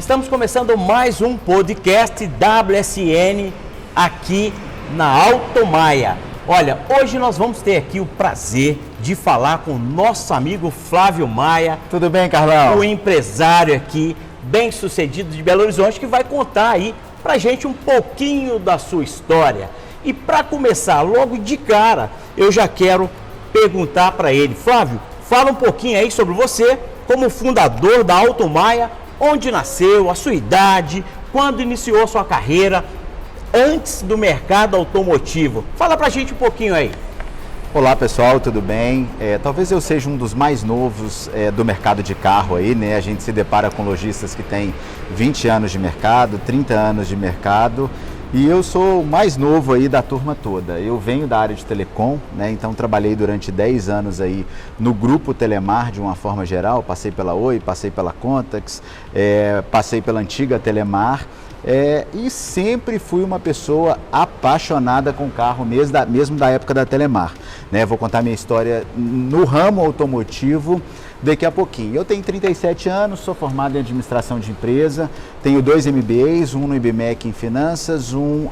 Estamos começando mais um podcast WSN aqui na Automaia. Olha, hoje nós vamos ter aqui o prazer de falar com o nosso amigo Flávio Maia. Tudo bem, Carlão? O empresário aqui, bem sucedido de Belo Horizonte, que vai contar aí pra gente um pouquinho da sua história. E para começar logo de cara, eu já quero perguntar para ele, Flávio, fala um pouquinho aí sobre você, como fundador da Automaia, onde nasceu, a sua idade, quando iniciou a sua carreira, antes do mercado automotivo. Fala pra gente um pouquinho aí. Olá pessoal, tudo bem? Talvez eu seja um dos mais novos do mercado de carro aí, né? A gente se depara com lojistas que têm 20 anos de mercado, 30 anos de mercado. E eu sou o mais novo aí da turma toda. Eu venho da área de telecom, né? Então trabalhei durante 10 anos aí no grupo Telemar de uma forma geral. Passei pela Oi, passei pela Contax, passei pela antiga Telemar. E sempre fui uma pessoa apaixonada com carro, mesmo da época da Telemar, né? Vou contar minha história no ramo automotivo daqui a pouquinho. Eu tenho 37 anos, sou formado em administração de empresa, tenho 2 MBAs, um no IBMEC em finanças, um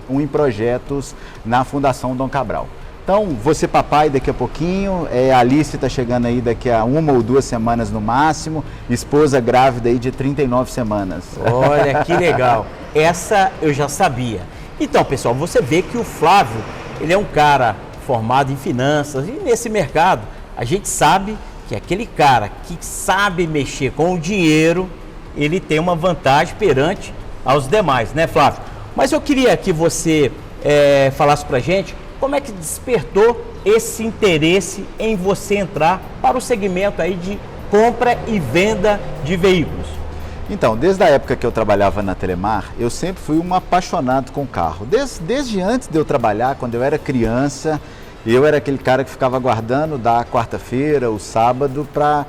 em projetos na Fundação Dom Cabral. Então, vou ser papai daqui a pouquinho, a Alice está chegando aí daqui a 1 ou 2 semanas no máximo, esposa grávida aí de 39 semanas. Olha, que legal. Essa eu já sabia. Então, pessoal, você vê que o Flávio, ele é um cara formado em finanças e nesse mercado a gente sabe que aquele cara que sabe mexer com o dinheiro, ele tem uma vantagem perante aos demais, né, Flávio? Mas eu queria que você falasse pra gente como é que despertou esse interesse em você entrar para o segmento aí de compra e venda de veículos? Então, desde a época que eu trabalhava na Telemar, eu sempre fui um apaixonado com carro. Desde antes de eu trabalhar, quando eu era criança, eu era aquele cara que ficava aguardando da quarta-feira, o sábado, para...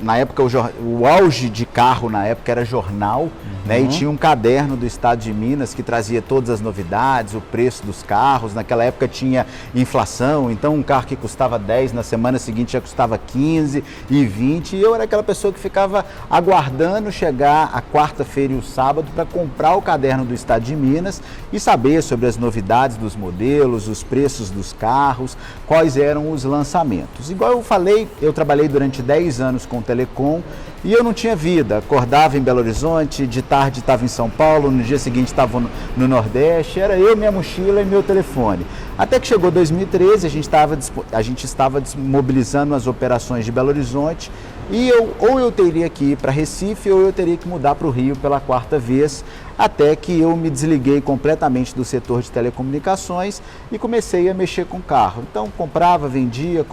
na época, o auge de carro na época era jornal, né? E tinha um caderno do Estado de Minas que trazia todas as novidades, o preço dos carros. Naquela época tinha inflação, então um carro que custava 10, na semana seguinte já custava 15 e 20. E eu era aquela pessoa que ficava aguardando chegar a quarta-feira e o sábado para comprar o caderno do Estado de Minas e saber sobre as novidades dos modelos, os preços dos carros, quais eram os lançamentos. Igual eu falei, eu trabalhei durante 10 anos com telecom e eu não tinha vida. Acordava em Belo Horizonte, de tarde estava em São Paulo, no dia seguinte estava no Nordeste, era eu, minha mochila e meu telefone. Até que chegou 2013, a gente estava desmobilizando as operações de Belo Horizonte e ou eu teria que ir para Recife ou eu teria que mudar para o Rio pela 4ª vez, até que eu me desliguei completamente do setor de telecomunicações e comecei a mexer com carro. Então comprava, vendia,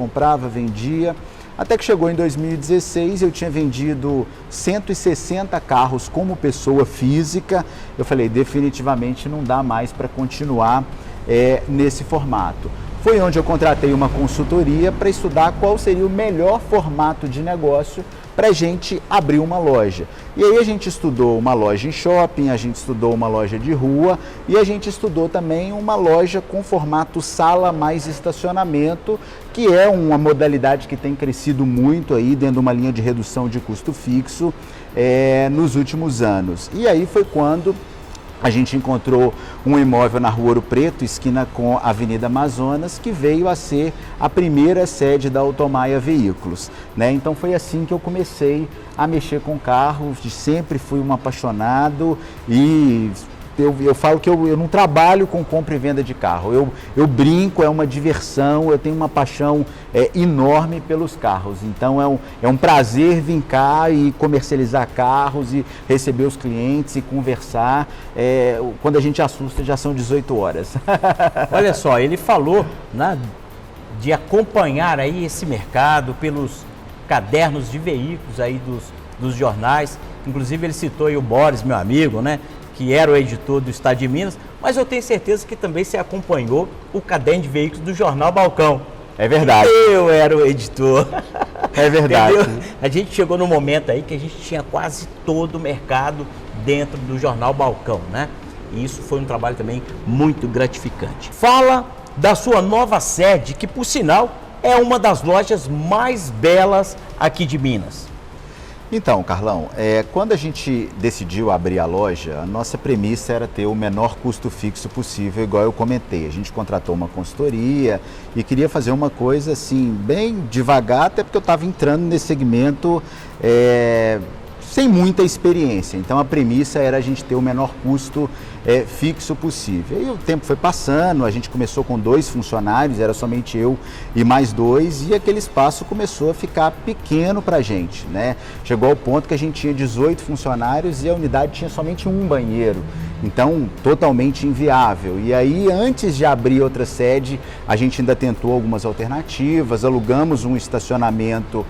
até que chegou em 2016, eu tinha vendido 160 carros como pessoa física. Eu falei, definitivamente não dá mais para continuar nesse formato. Foi onde eu contratei uma consultoria para estudar qual seria o melhor formato de negócio para a gente abrir uma loja. E aí a gente estudou uma loja em shopping, a gente estudou uma loja de rua e a gente estudou também uma loja com formato sala mais estacionamento, que é uma modalidade que tem crescido muito aí dentro de uma linha de redução de custo fixo nos últimos anos. E aí foi quando a gente encontrou um imóvel na Rua Ouro Preto, esquina com a Avenida Amazonas, que veio a ser a primeira sede da Automaia Veículos, né? Então foi assim que eu comecei a mexer com carros, sempre fui um apaixonado e eu falo que eu não trabalho com compra e venda de carro, eu brinco, é uma diversão, eu tenho uma paixão enorme pelos carros, então é um prazer vir cá e comercializar carros e receber os clientes e conversar, quando a gente assusta já são 18 horas. Olha só, ele falou, né, de acompanhar aí esse mercado pelos cadernos de veículos aí dos jornais, inclusive ele citou aí o Boris, meu amigo, né, que era o editor do Estado de Minas, mas eu tenho certeza que também você acompanhou o caderno de veículos do Jornal Balcão. É verdade. Eu era o editor. É verdade. Entendeu? A gente chegou num momento aí que a gente tinha quase todo o mercado dentro do Jornal Balcão, né? E isso foi um trabalho também muito gratificante. Fala da sua nova sede, que por sinal é uma das lojas mais belas aqui de Minas. Então, Carlão, quando a gente decidiu abrir a loja, a nossa premissa era ter o menor custo fixo possível, igual eu comentei. A gente contratou uma consultoria e queria fazer uma coisa assim, bem devagar, até porque eu estava entrando nesse segmento sem muita experiência. Então a premissa era a gente ter o menor custo fixo possível. E o tempo foi passando, a gente começou com 2 funcionários, era somente eu e mais 2, e aquele espaço começou a ficar pequeno para a gente, né? Chegou ao ponto que a gente tinha 18 funcionários e a unidade tinha somente um banheiro. Então, totalmente inviável. E aí, antes de abrir outra sede, a gente ainda tentou algumas alternativas, alugamos um estacionamento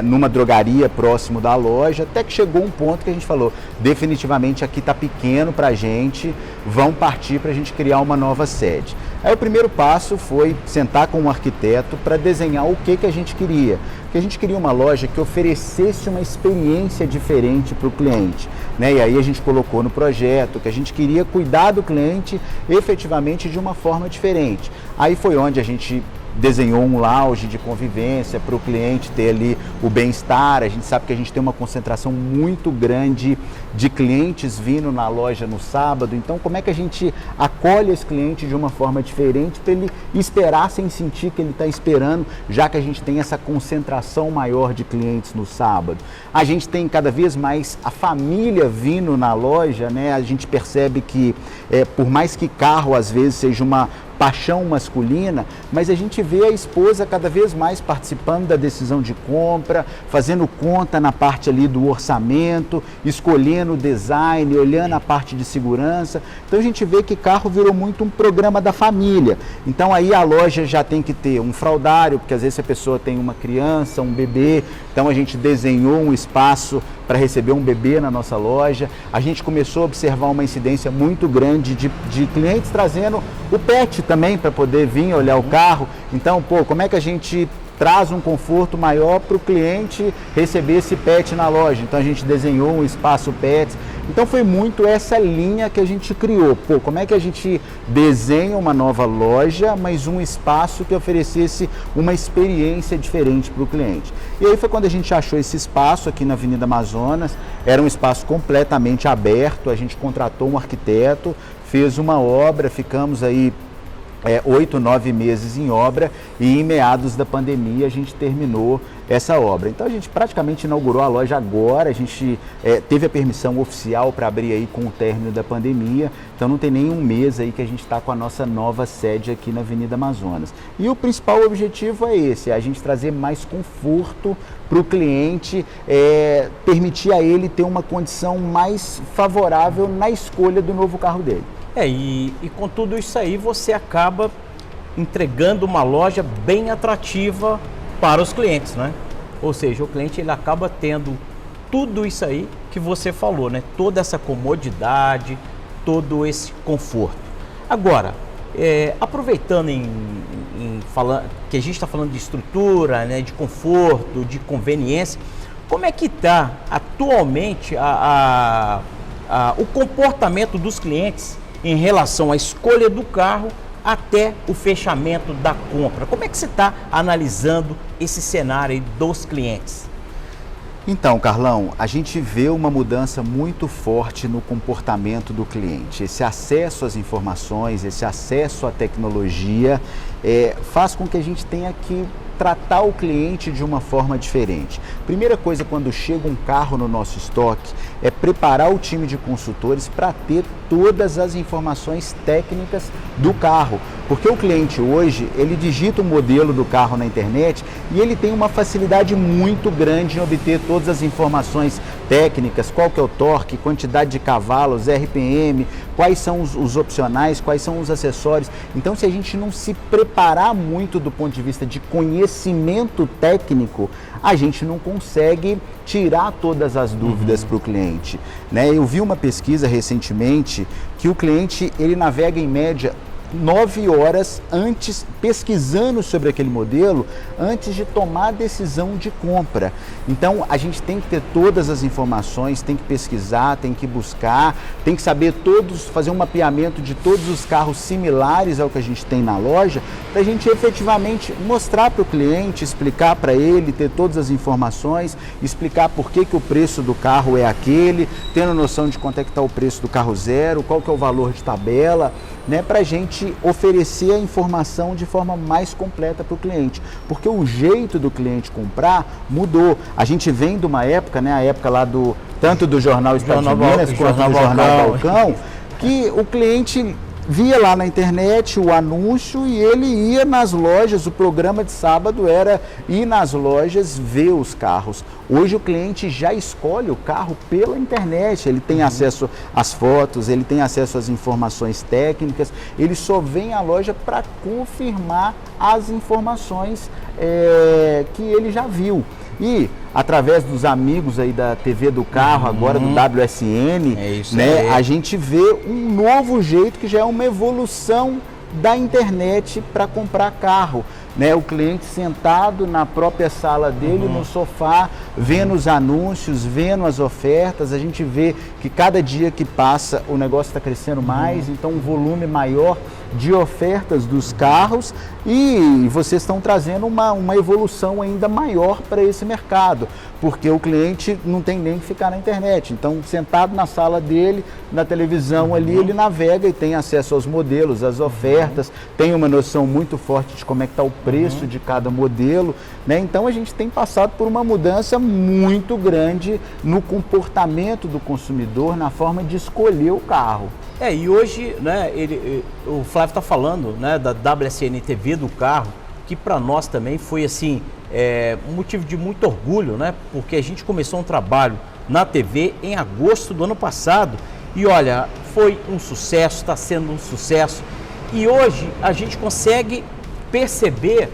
numa drogaria próximo da loja, até que chegou um ponto que a gente falou, definitivamente aqui está pequeno para a gente, vão partir para a gente criar uma nova sede. Aí o primeiro passo foi sentar com um arquiteto para desenhar o que a gente queria. Porque a gente queria uma loja que oferecesse uma experiência diferente para o cliente, né? E aí a gente colocou no projeto que a gente queria cuidar do cliente efetivamente de uma forma diferente. Aí foi onde a gente desenhou um lounge de convivência para o cliente ter ali o bem-estar. A gente sabe que a gente tem uma concentração muito grande de clientes vindo na loja no sábado, então como é que a gente acolhe esse cliente de uma forma diferente para ele esperar sem sentir que ele está esperando, já que a gente tem essa concentração maior de clientes no sábado. A gente tem cada vez mais a família vindo na loja, né? A gente percebe que por mais que carro às vezes seja uma paixão masculina, mas a gente vê a esposa cada vez mais participando da decisão de compra, fazendo conta na parte ali do orçamento, escolhendo o design, olhando a parte de segurança. Então a gente vê que carro virou muito um programa da família. Então aí a loja já tem que ter um fraldário, porque às vezes a pessoa tem uma criança, um bebê, então a gente desenhou um espaço para receber um bebê na nossa loja. A gente começou a observar uma incidência muito grande de clientes trazendo o pet também para poder vir olhar o carro. Então, como é que a gente traz um conforto maior para o cliente receber esse pet na loja? Então a gente desenhou um espaço pets. Então foi muito essa linha que a gente criou. Como é que a gente desenha uma nova loja, mas um espaço que oferecesse uma experiência diferente para o cliente? E aí foi quando a gente achou esse espaço aqui na Avenida Amazonas. Era um espaço completamente aberto, a gente contratou um arquiteto, fez uma obra, ficamos aí 8, 9 meses em obra e em meados da pandemia a gente terminou essa obra. Então a gente praticamente inaugurou a loja agora, a gente teve a permissão oficial para abrir aí com o término da pandemia, então não tem nem um mês aí que a gente está com a nossa nova sede aqui na Avenida Amazonas. E o principal objetivo é esse, a gente trazer mais conforto para o cliente, permitir a ele ter uma condição mais favorável na escolha do novo carro dele. E com tudo isso aí você acaba entregando uma loja bem atrativa para os clientes, né? Ou seja, o cliente ele acaba tendo tudo isso aí que você falou, né? Toda essa comodidade, todo esse conforto. Agora, aproveitando que a gente está falando de estrutura, né? De conforto, de conveniência, como é que está atualmente o comportamento dos clientes em relação à escolha do carro até o fechamento da compra? Como é que você está analisando esse cenário aí dos clientes? Então, Carlão, a gente vê uma mudança muito forte no comportamento do cliente. Esse acesso às informações, esse acesso à tecnologia faz com que a gente tenha que tratar o cliente de uma forma diferente. Primeira coisa, quando chega um carro no nosso estoque, é preparar o time de consultores para ter todas as informações técnicas do carro. Porque o cliente hoje, ele digita o modelo do carro na internet e ele tem uma facilidade muito grande em obter todas as informações técnicas, qual que é o torque, quantidade de cavalos, RPM, quais são os opcionais, quais são os acessórios. Então, se a gente não se preparar muito do ponto de vista de conhecimento técnico, a gente não consegue tirar todas as dúvidas para o cliente, né? Eu vi uma pesquisa recentemente que o cliente ele navega em média 9 horas antes, pesquisando sobre aquele modelo, antes de tomar a decisão de compra. Então, a gente tem que ter todas as informações, tem que pesquisar, tem que buscar, tem que saber fazer um mapeamento de todos os carros similares ao que a gente tem na loja, para a gente efetivamente mostrar para o cliente, explicar para ele, ter todas as informações, explicar por que o preço do carro é aquele, tendo noção de quanto é que está o preço do carro zero, qual que é o valor de tabela, né, para a gente oferecer a informação de forma mais completa para o cliente, porque o jeito do cliente comprar mudou. A gente vem de uma época, né, a época lá tanto do Jornal Estado de Minas quanto do Jornal Balcão, que o cliente via lá na internet o anúncio e ele ia nas lojas. O programa de sábado era ir nas lojas ver os carros. Hoje o cliente já escolhe o carro pela internet, ele tem acesso às fotos, ele tem acesso às informações técnicas, ele só vem à loja para confirmar as informações que ele já viu. E através dos amigos aí da TV do carro, agora do WSN, né, a gente vê um novo jeito que já é uma evolução da internet para comprar carro. Né, o cliente sentado na própria sala dele, no sofá, vendo os anúncios, vendo as ofertas. A gente vê que cada dia que passa o negócio está crescendo mais, então um volume maior de ofertas dos carros, e vocês estão trazendo uma evolução ainda maior para esse mercado, porque o cliente não tem nem que ficar na internet. Então, sentado na sala dele, na televisão ali, ele navega e tem acesso aos modelos, às ofertas, tem uma noção muito forte de como é que está o preço de cada modelo, né? Então, a gente tem passado por uma mudança muito grande no comportamento do consumidor, na forma de escolher o carro. E hoje, né, o Flávio está falando, né, da WSN TV do carro, que para nós também foi assim, um motivo de muito orgulho, né, porque a gente começou um trabalho na TV em agosto do ano passado e olha, foi um sucesso, está sendo um sucesso, e hoje a gente consegue perceber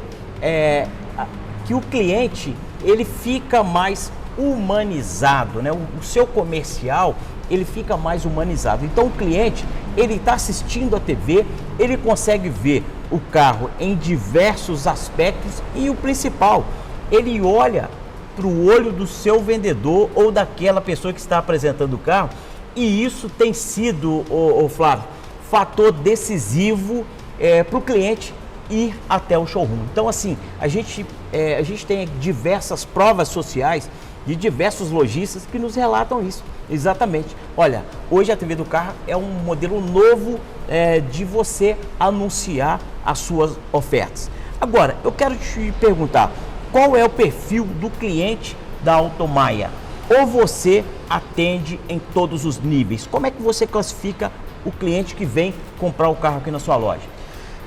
que o cliente ele fica mais humanizado, né, o seu comercial ele fica mais humanizado. Então o cliente, ele está assistindo a TV, ele consegue ver o carro em diversos aspectos e o principal, ele olha para o olho do seu vendedor ou daquela pessoa que está apresentando o carro, e isso tem sido, Flávio, fator decisivo para o cliente ir até o showroom. Então assim, a gente tem diversas provas sociais de diversos lojistas que nos relatam isso. Exatamente. Olha, hoje a TV do carro é um modelo novo de você anunciar as suas ofertas. Agora, eu quero te perguntar, qual é o perfil do cliente da Automaia? Ou você atende em todos os níveis? Como é que você classifica o cliente que vem comprar o carro aqui na sua loja?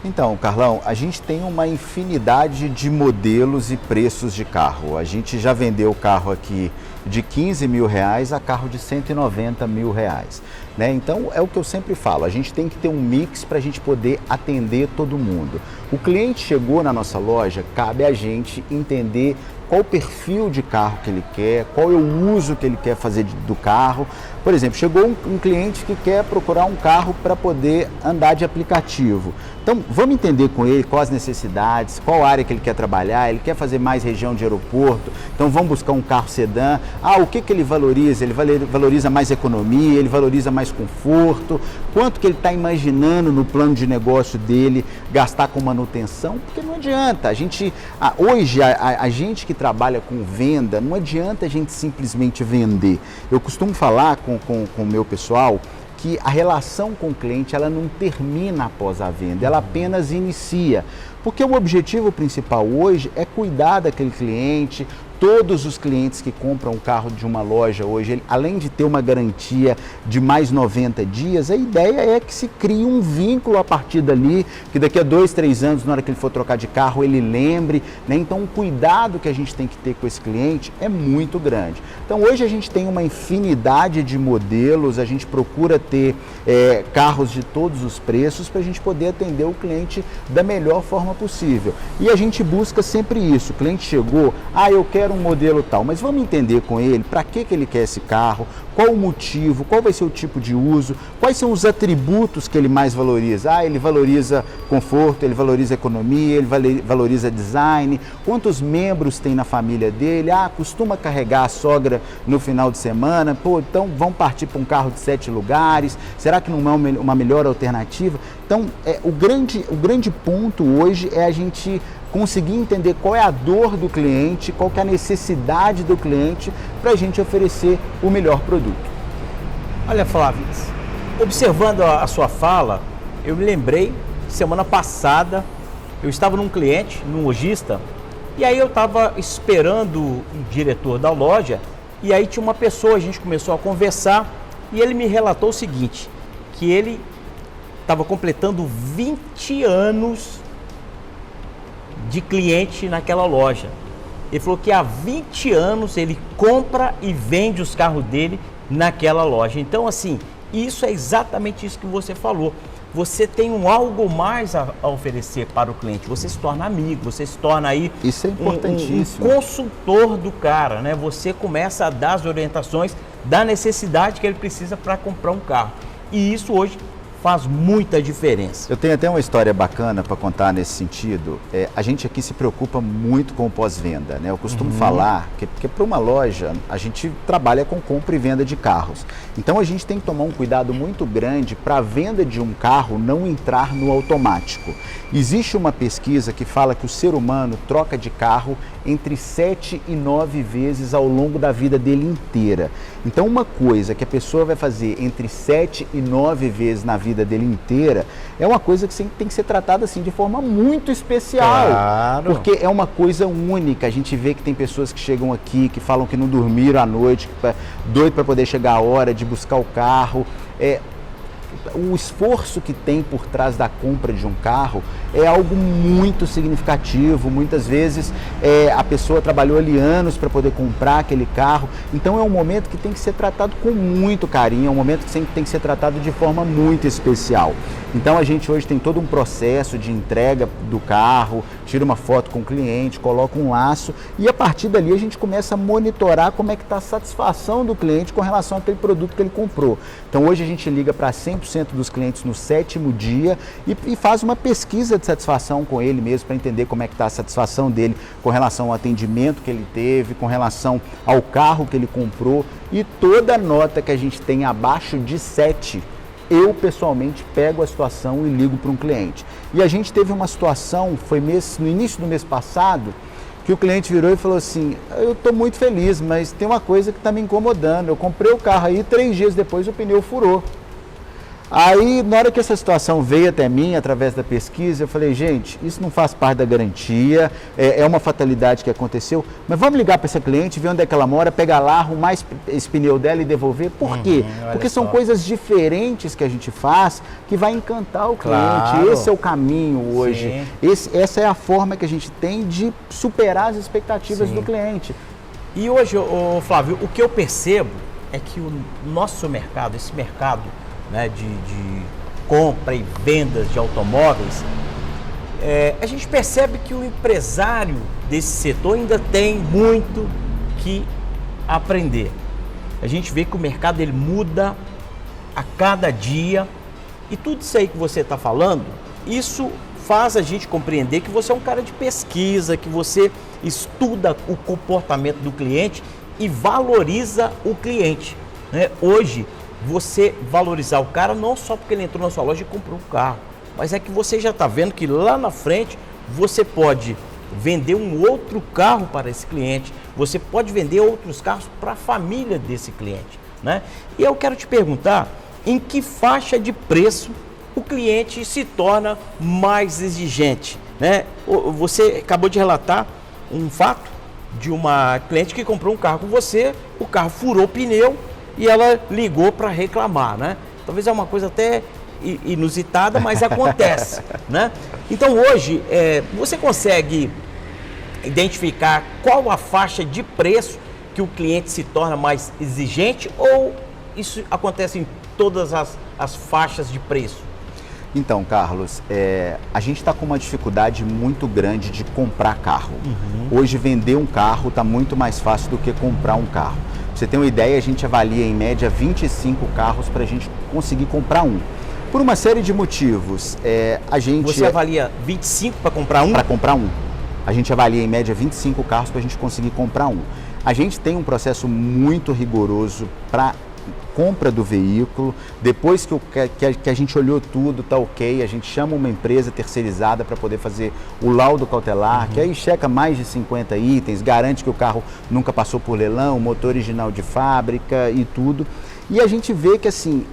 Então, Carlão, a gente tem uma infinidade de modelos e preços de carro. A gente já vendeu carro aqui de 15 mil reais a carro de 190 mil reais. Né? Então, é o que eu sempre falo, a gente tem que ter um mix para a gente poder atender todo mundo. O cliente chegou na nossa loja, cabe a gente entender qual o perfil de carro que ele quer, qual é o uso que ele quer fazer do carro. Por exemplo, chegou um cliente que quer procurar um carro para poder andar de aplicativo. Então, vamos entender com ele quais as necessidades, qual área que ele quer trabalhar, ele quer fazer mais região de aeroporto, então vamos buscar um carro sedã. O que ele valoriza? Ele valoriza mais economia, ele valoriza mais conforto, quanto que ele está imaginando no plano de negócio dele gastar com manutenção, porque não adianta, hoje a gente que trabalha com venda, não adianta a gente simplesmente vender. Eu costumo falar com o meu pessoal que a relação com o cliente ela não termina após a venda, ela apenas inicia. Porque o objetivo principal hoje é cuidar daquele cliente. Todos os clientes que compram um carro de uma loja hoje, além de ter uma garantia de mais 90 dias, a ideia é que se crie um vínculo a partir dali, que daqui a 2, 3 anos, na hora que ele for trocar de carro, ele lembre, né? Então o cuidado que a gente tem que ter com esse cliente é muito grande. Então hoje a gente tem uma infinidade de modelos, a gente procura ter carros de todos os preços para a gente poder atender o cliente da melhor forma possível. E a gente busca sempre isso, o cliente chegou, eu quero um modelo tal, mas vamos entender com ele para que ele quer esse carro, qual o motivo, qual vai ser o tipo de uso, quais são os atributos que ele mais valoriza. Ah, ele valoriza conforto, ele valoriza economia, ele valoriza design, quantos membros tem na família dele, costuma carregar a sogra no final de semana, então vão partir para um carro de 7 lugares, será que não é uma melhor alternativa? Então, o grande ponto hoje é a gente conseguir entender qual é a dor do cliente, qual que é a necessidade do cliente para a gente oferecer o melhor produto. Olha, Flávio, observando a sua fala, eu me lembrei, semana passada, eu estava num cliente, num lojista, e aí eu estava esperando o diretor da loja, e aí tinha uma pessoa, a gente começou a conversar, e ele me relatou o seguinte, que ele estava completando 20 anos de cliente naquela loja. Ele falou que há 20 anos ele compra e vende os carros dele naquela loja. Então, assim, isso é exatamente isso que você falou. Você tem algo mais a oferecer para o cliente. Você se torna amigo, você se torna aí isso é importantíssimo. Um consultor do cara, né? Você começa a dar as orientações da necessidade que ele precisa para comprar um carro. E isso hoje faz muita diferença. Eu tenho até uma história bacana para contar nesse sentido. A gente aqui se preocupa muito com o pós-venda, né? Eu costumo falar que para uma loja a gente trabalha com compra e venda de carros. Então a gente tem que tomar um cuidado muito grande para a venda de um carro não entrar no automático. Existe uma pesquisa que fala que o ser humano troca de carro entre 7 e 9 vezes ao longo da vida dele inteira. Então uma coisa que a pessoa vai fazer entre 7 e 9 vezes na vida dele inteira é uma coisa que tem que ser tratada assim de forma muito especial. Claro. Porque é uma coisa única. A gente vê que tem pessoas que chegam aqui, que falam que não dormiram à noite, doido para poder chegar a hora de buscar o carro. O esforço que tem por trás da compra de um carro é algo muito significativo. Muitas vezes a pessoa trabalhou ali anos para poder comprar aquele carro. Então é um momento que tem que ser tratado com muito carinho, é um momento que sempre tem que ser tratado de forma muito especial. Então a gente hoje tem todo um processo de entrega do carro, tira uma foto com o cliente, coloca um laço e a partir dali a gente começa a monitorar como é que está a satisfação do cliente com relação àquele produto que ele comprou. Então hoje a gente liga para 100% dos clientes no 7º dia e faz uma pesquisa de satisfação com ele mesmo para entender como é que está a satisfação dele com relação ao atendimento que ele teve, com relação ao carro que ele comprou e toda nota que a gente tem abaixo de 7, eu pessoalmente pego a situação e ligo para um cliente. E a gente teve uma situação, foi no início do mês passado, que o cliente virou e falou assim, eu estou muito feliz, mas tem uma coisa que está me incomodando, eu comprei o carro aí, 3 dias depois o pneu furou. Aí, na hora que essa situação veio até mim, através da pesquisa, eu falei, gente, isso não faz parte da garantia, é uma fatalidade que aconteceu, mas vamos ligar para essa cliente, ver onde é que ela mora, pegar lá, arrumar esse pneu dela e devolver. Por quê? Porque são coisas diferentes que a gente faz que vai encantar o cliente. Claro. Esse é o caminho hoje. Essa é a forma que a gente tem de superar as expectativas do cliente. E hoje, Flávio, o que eu percebo é que o nosso mercado, esse mercado, né, de compra e vendas de automóveis, a gente percebe que o empresário desse setor ainda tem muito que aprender. A gente vê que o mercado ele muda a cada dia e tudo isso aí que você está falando, isso faz a gente compreender que você é um cara de pesquisa, que você estuda o comportamento do cliente e valoriza o cliente, né? Hoje, você valorizar o cara não só porque ele entrou na sua loja e comprou um carro, mas é que você já está vendo que lá na frente você pode vender um outro carro para esse cliente, você pode vender outros carros para a família desse cliente, né? E eu quero te perguntar, em que faixa de preço o cliente se torna mais exigente, né? Você acabou de relatar um fato de uma cliente que comprou um carro com você, o carro furou o pneu, e ela ligou para reclamar, né? Talvez é uma coisa até inusitada, mas acontece, né? Então hoje, você consegue identificar qual a faixa de preço que o cliente se torna mais exigente ou isso acontece em todas as faixas de preço? Então, Carlos, a gente está com uma dificuldade muito grande de comprar carro. Hoje, vender um carro está muito mais fácil do que comprar um carro. Pra você ter uma ideia, a gente avalia em média 25 carros para a gente conseguir comprar um. Por uma série de motivos, a gente... Você avalia 25 para comprar um? Para comprar um. A gente avalia em média 25 carros para a gente conseguir comprar um. A gente tem um processo muito rigoroso para compra do veículo. Depois que a gente olhou tudo, tá ok, a gente chama uma empresa terceirizada para poder fazer o laudo cautelar, que aí checa mais de 50 itens, garante que o carro nunca passou por leilão, motor original de fábrica e tudo. E a gente vê que assim,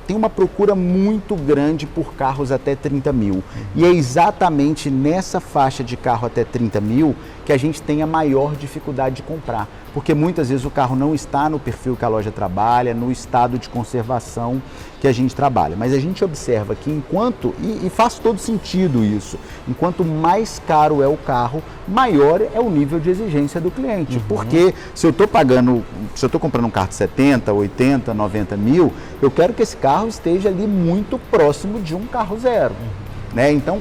tem uma procura muito grande por carros até 30 mil. E é exatamente nessa faixa de carro até 30 mil que a gente tem a maior dificuldade de comprar. Porque muitas vezes o carro não está no perfil que a loja trabalha, no estado de conservação que a gente trabalha. Mas a gente observa que enquanto, e faz todo sentido isso, enquanto mais caro é o carro, maior é o nível de exigência do cliente. Porque se eu estou comprando um carro de 70, 80, 90 mil, eu quero que esse carro esteja ali muito próximo de um carro zero. Né? Então,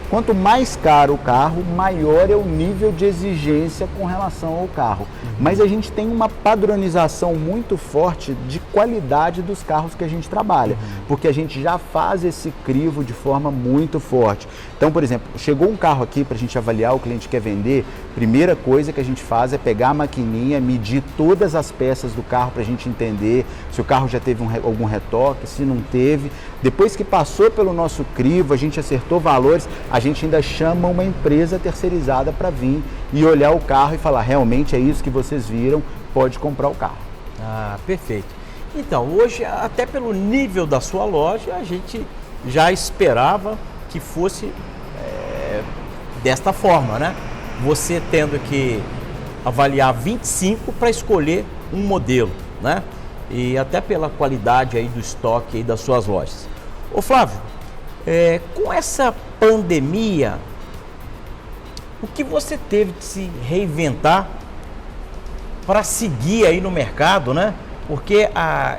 quanto mais caro o carro, maior é o nível de exigência com relação ao carro. Mas a gente tem uma padronização muito forte de qualidade dos carros que a gente trabalha, porque a gente já faz esse crivo de forma muito forte. Então, por exemplo, chegou um carro aqui para a gente avaliar, o cliente quer vender, primeira coisa que a gente faz é pegar a maquininha, medir todas as peças do carro para a gente entender se o carro já teve algum retoque, se não teve. Depois que passou pelo nosso crivo, a gente acertou valores, a gente ainda chama uma empresa terceirizada para vir e olhar o carro e falar, realmente é isso que vocês viram, pode comprar o carro. Ah, perfeito. Então, hoje, até pelo nível da sua loja, a gente já esperava que fosse desta forma, né? Você tendo que avaliar 25 para escolher um modelo, né? E até pela qualidade aí do estoque aí das suas lojas. Ô Flávio, com essa pandemia, o que você teve de se reinventar para seguir aí no mercado, né? Porque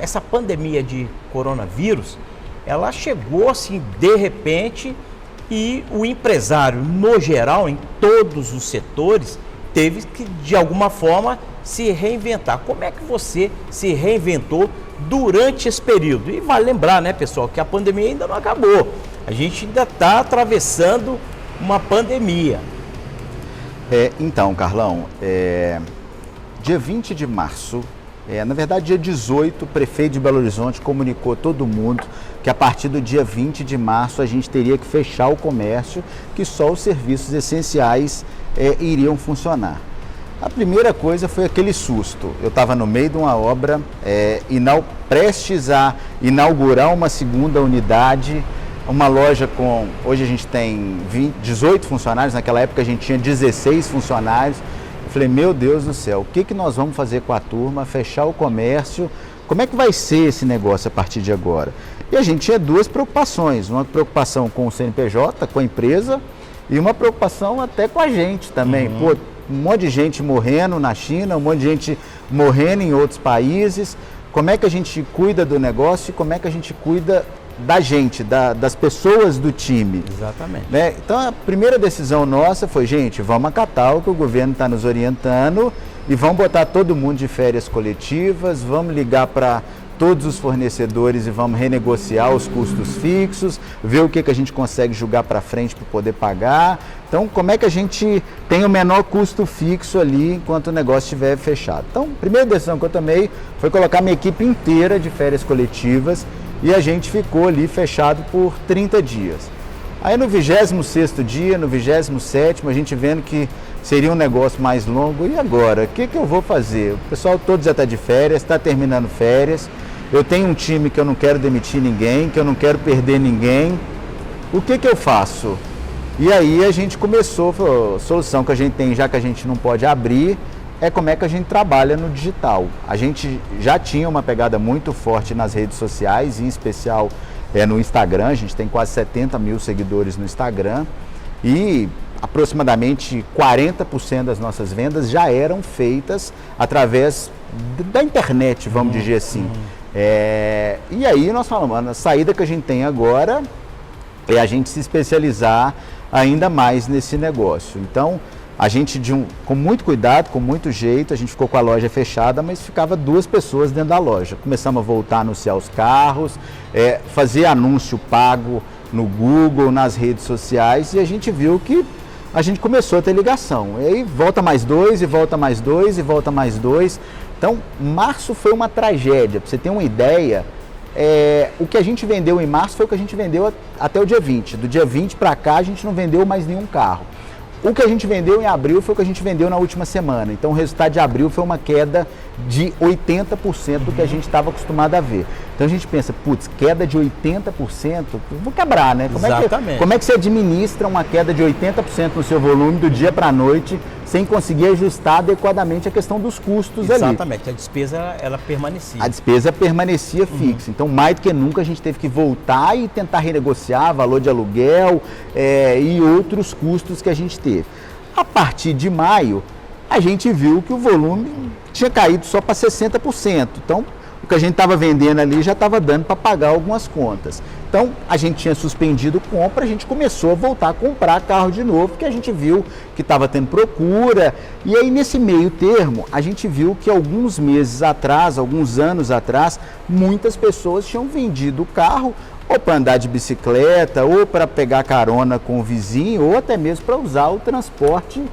essa pandemia de coronavírus, ela chegou assim de repente e o empresário, no geral, em todos os setores, teve que de alguma forma se reinventar. Como é que você se reinventou durante esse período? E vale lembrar, né, pessoal, que a pandemia ainda não acabou. A gente ainda está atravessando uma pandemia. Então, Carlão, dia 20 de março, na verdade dia 18, o prefeito de Belo Horizonte comunicou todo mundo que a partir do dia 20 de março a gente teria que fechar o comércio, que só os serviços essenciais iriam funcionar. A primeira coisa foi aquele susto. Eu estava no meio de uma obra, prestes a inaugurar uma segunda unidade, uma loja com... Hoje a gente tem 18 funcionários, naquela época a gente tinha 16 funcionários. Eu falei, meu Deus do céu, o que nós vamos fazer com a turma? Fechar o comércio? Como é que vai ser esse negócio a partir de agora? E a gente tinha duas preocupações. Uma preocupação com o CNPJ, com a empresa, e uma preocupação até com a gente também. Pô, um monte de gente morrendo na China, um monte de gente morrendo em outros países. Como é que a gente cuida do negócio e como é que a gente cuida da gente, das pessoas do time? Exatamente. Né? Então a primeira decisão nossa foi, gente, vamos acatar o que o governo está nos orientando e vamos botar todo mundo de férias coletivas, vamos ligar para todos os fornecedores e vamos renegociar os custos fixos, ver o que a gente consegue jogar para frente para poder pagar. Então, como é que a gente tem o menor custo fixo ali enquanto o negócio estiver fechado? Então, a primeira decisão que eu tomei foi colocar minha equipe inteira de férias coletivas e a gente ficou ali fechado por 30 dias. Aí no 26º dia, no 27º, a gente vendo que seria um negócio mais longo. E agora? O que eu vou fazer? O pessoal todo já está de férias, está terminando férias. Eu tenho um time que eu não quero demitir ninguém, que eu não quero perder ninguém. O que eu faço? E aí a gente começou, falou, a solução que a gente tem, já que a gente não pode abrir, é como é que a gente trabalha no digital. A gente já tinha uma pegada muito forte nas redes sociais, em especial no Instagram. A gente tem quase 70 mil seguidores no Instagram e aproximadamente 40% das nossas vendas já eram feitas através da internet, vamos dizer assim. E aí nós falamos, a saída que a gente tem agora é a gente se especializar ainda mais nesse negócio. Então, A gente, com muito cuidado, com muito jeito, a gente ficou com a loja fechada, mas ficava 2 pessoas dentro da loja. Começamos a voltar a anunciar os carros, fazer anúncio pago no Google, nas redes sociais, e a gente viu que a gente começou a ter ligação. E aí volta mais 2, e volta mais 2, e volta mais 2. Então, março foi uma tragédia. Para você ter uma ideia, o que a gente vendeu em março foi o que a gente vendeu até o dia 20. Do dia 20 para cá, a gente não vendeu mais nenhum carro. O que a gente vendeu em abril foi o que a gente vendeu na última semana. Então, o resultado de abril foi uma queda de 80% do que a gente estava acostumado a ver. Então, a gente pensa, putz, queda de 80%, vou quebrar, né? Como é que você administra uma queda de 80% no seu volume do dia para a noite sem conseguir ajustar adequadamente a questão dos custos ali? Exatamente, a despesa, ela permanecia. A despesa permanecia fixa. Então, mais do que nunca, a gente teve que voltar e tentar renegociar valor de aluguel e outros custos que a gente teve. A partir de maio, a gente viu que o volume tinha caído só para 60%. Então, o que a gente estava vendendo ali já estava dando para pagar algumas contas. Então, a gente tinha suspendido compra, a gente começou a voltar a comprar carro de novo, porque a gente viu que estava tendo procura. E aí, nesse meio termo, a gente viu que alguns meses atrás, alguns anos atrás, muitas pessoas tinham vendido o carro ou para andar de bicicleta, ou para pegar carona com o vizinho, ou até mesmo para usar o transporte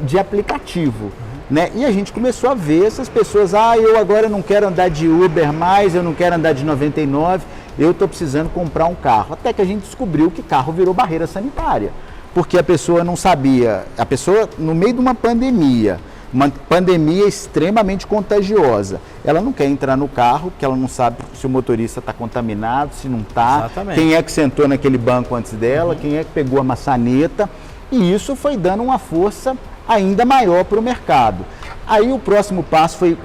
de aplicativo. Né? E a gente começou a ver essas pessoas, eu agora não quero andar de Uber mais, eu não quero andar de 99, eu estou precisando comprar um carro. Até que a gente descobriu que carro virou barreira sanitária, porque a pessoa não sabia, no meio de uma pandemia extremamente contagiosa, ela não quer entrar no carro, porque ela não sabe se o motorista está contaminado, se não está, quem é que sentou naquele banco antes dela, quem é que pegou a maçaneta, e isso foi dando uma força ainda maior para o mercado. Aí o próximo passo foi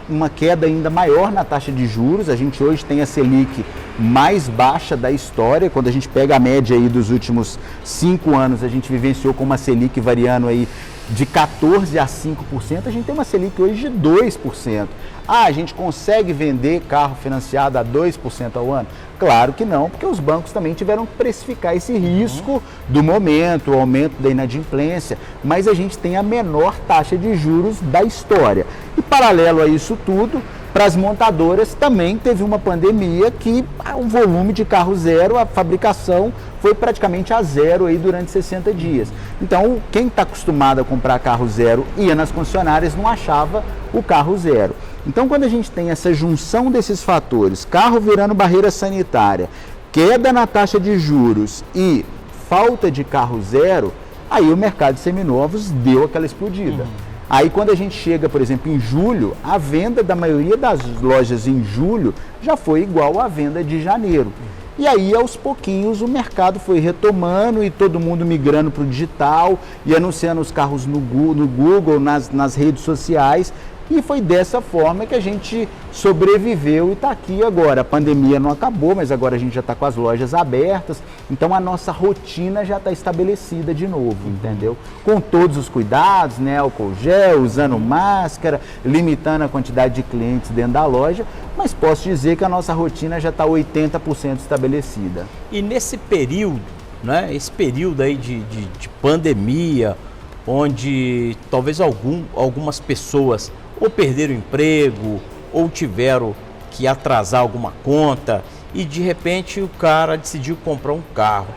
uma queda ainda maior na taxa de juros. A gente hoje tem a Selic mais baixa da história. Quando a gente pega a média aí dos últimos 5 anos, a gente vivenciou com uma Selic variando aí de 14% a 5%, a gente tem uma Selic hoje de 2%. A gente consegue vender carro financiado a 2% ao ano? Claro que não, porque os bancos também tiveram que precificar esse risco do momento, o aumento da inadimplência, mas a gente tem a menor taxa de juros da história. E paralelo a isso tudo, para as montadoras também teve uma pandemia que o volume de carro zero, a fabricação foi praticamente a zero aí durante 60 dias. Então, quem está acostumado a comprar carro zero ia nas concessionárias, não achava o carro zero. Então, quando a gente tem essa junção desses fatores, carro virando barreira sanitária, queda na taxa de juros e falta de carro zero, aí o mercado de seminovos deu aquela explodida. Aí quando a gente chega, por exemplo, em julho, a venda da maioria das lojas em julho já foi igual à venda de janeiro. E aí, aos pouquinhos, o mercado foi retomando e todo mundo migrando para o digital e anunciando os carros no Google, nas redes sociais. E foi dessa forma que a gente sobreviveu e está aqui agora. A pandemia não acabou, mas agora a gente já está com as lojas abertas. Então a nossa rotina já está estabelecida de novo, entendeu? Com todos os cuidados, né? Álcool gel, usando máscara, limitando a quantidade de clientes dentro da loja. Mas posso dizer que a nossa rotina já está 80% estabelecida. E nesse período, né? Esse período aí de pandemia, onde talvez algumas pessoas ou perderam o emprego, ou tiveram que atrasar alguma conta e de repente o cara decidiu comprar um carro.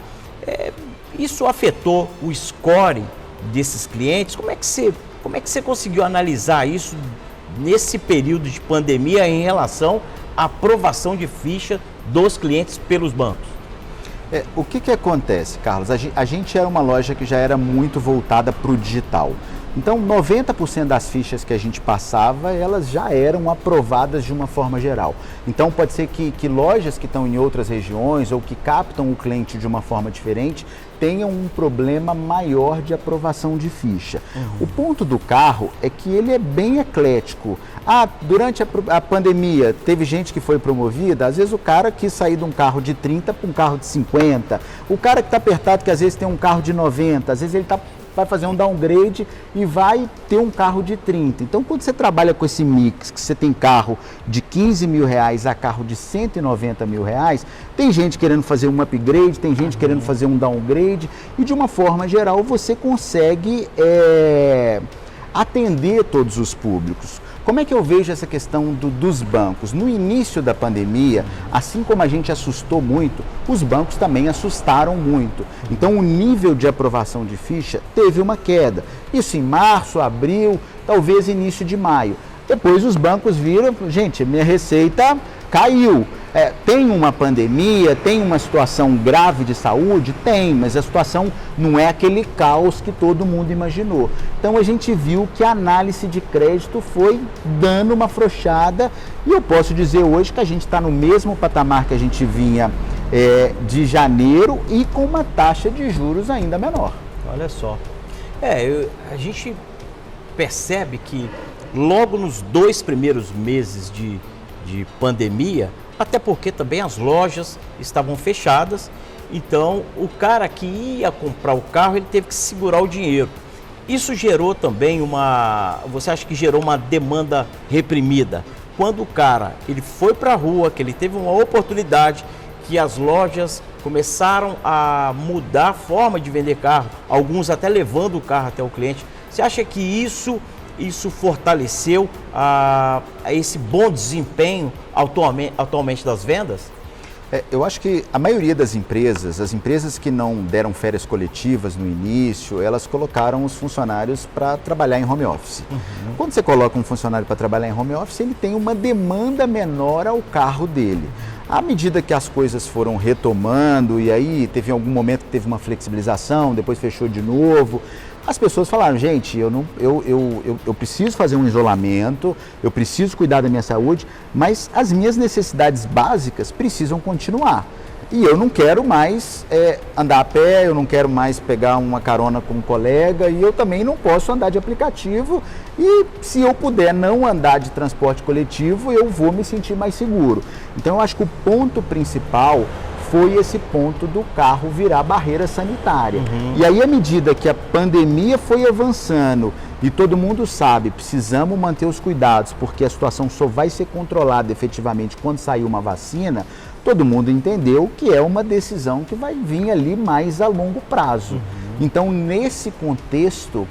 Isso afetou o score desses clientes? Como é que você conseguiu analisar isso nesse período de pandemia em relação à aprovação de ficha dos clientes pelos bancos? O que acontece, Carlos? A gente era uma loja que já era muito voltada para o digital. Então, 90% das fichas que a gente passava, elas já eram aprovadas de uma forma geral. Então, pode ser que lojas que estão em outras regiões ou que captam o cliente de uma forma diferente tenham um problema maior de aprovação de ficha. O ponto do carro é que ele é bem eclético. Durante a pandemia, teve gente que foi promovida, às vezes o cara quis sair de um carro de 30 para um carro de 50. O cara que está apertado, que às vezes tem um carro de 90, às vezes ele está vai fazer um downgrade e vai ter um carro de 30. Então, quando você trabalha com esse mix, que você tem carro de 15 mil reais a carro de 190 mil reais, tem gente querendo fazer um upgrade, tem gente querendo fazer um downgrade, e de uma forma geral você consegue atender todos os públicos. Como é que eu vejo essa questão dos bancos? No início da pandemia, assim como a gente assustou muito, os bancos também assustaram muito. Então, o nível de aprovação de ficha teve uma queda. Isso em março, abril, talvez início de maio. Depois os bancos viram, gente, minha receita caiu. Tem uma pandemia, tem uma situação grave de saúde? Tem, mas a situação não é aquele caos que todo mundo imaginou. Então a gente viu que a análise de crédito foi dando uma afrouxada, e eu posso dizer hoje que a gente está no mesmo patamar que a gente vinha de janeiro, e com uma taxa de juros ainda menor. Olha só. A gente percebe que logo nos 2 primeiros meses de pandemia, até porque também as lojas estavam fechadas, então o cara que ia comprar o carro, ele teve que segurar o dinheiro. Isso gerou também você acha que gerou uma demanda reprimida? Quando o cara, ele foi para a rua, que ele teve uma oportunidade, que as lojas começaram a mudar a forma de vender carro, alguns até levando o carro até o cliente, você acha que isso fortaleceu esse bom desempenho atualmente das vendas? Eu acho que a maioria das empresas, as empresas que não deram férias coletivas no início, elas colocaram os funcionários para trabalhar em home office. Quando você coloca um funcionário para trabalhar em home office, ele tem uma demanda menor ao carro dele. À medida que as coisas foram retomando, e aí teve algum momento que teve uma flexibilização, depois fechou de novo, as pessoas falaram, gente, eu preciso fazer um isolamento, eu preciso cuidar da minha saúde, mas as minhas necessidades básicas precisam continuar. E eu não quero mais andar a pé, eu não quero mais pegar uma carona com um colega, e eu também não posso andar de aplicativo, e se eu puder não andar de transporte coletivo, eu vou me sentir mais seguro. Então eu acho que o ponto principal foi esse ponto do carro virar barreira sanitária. E aí, à medida que a pandemia foi avançando, e todo mundo sabe, precisamos manter os cuidados, porque a situação só vai ser controlada efetivamente quando sair uma vacina, todo mundo entendeu que é uma decisão que vai vir ali mais a longo prazo. Então, nesse contexto,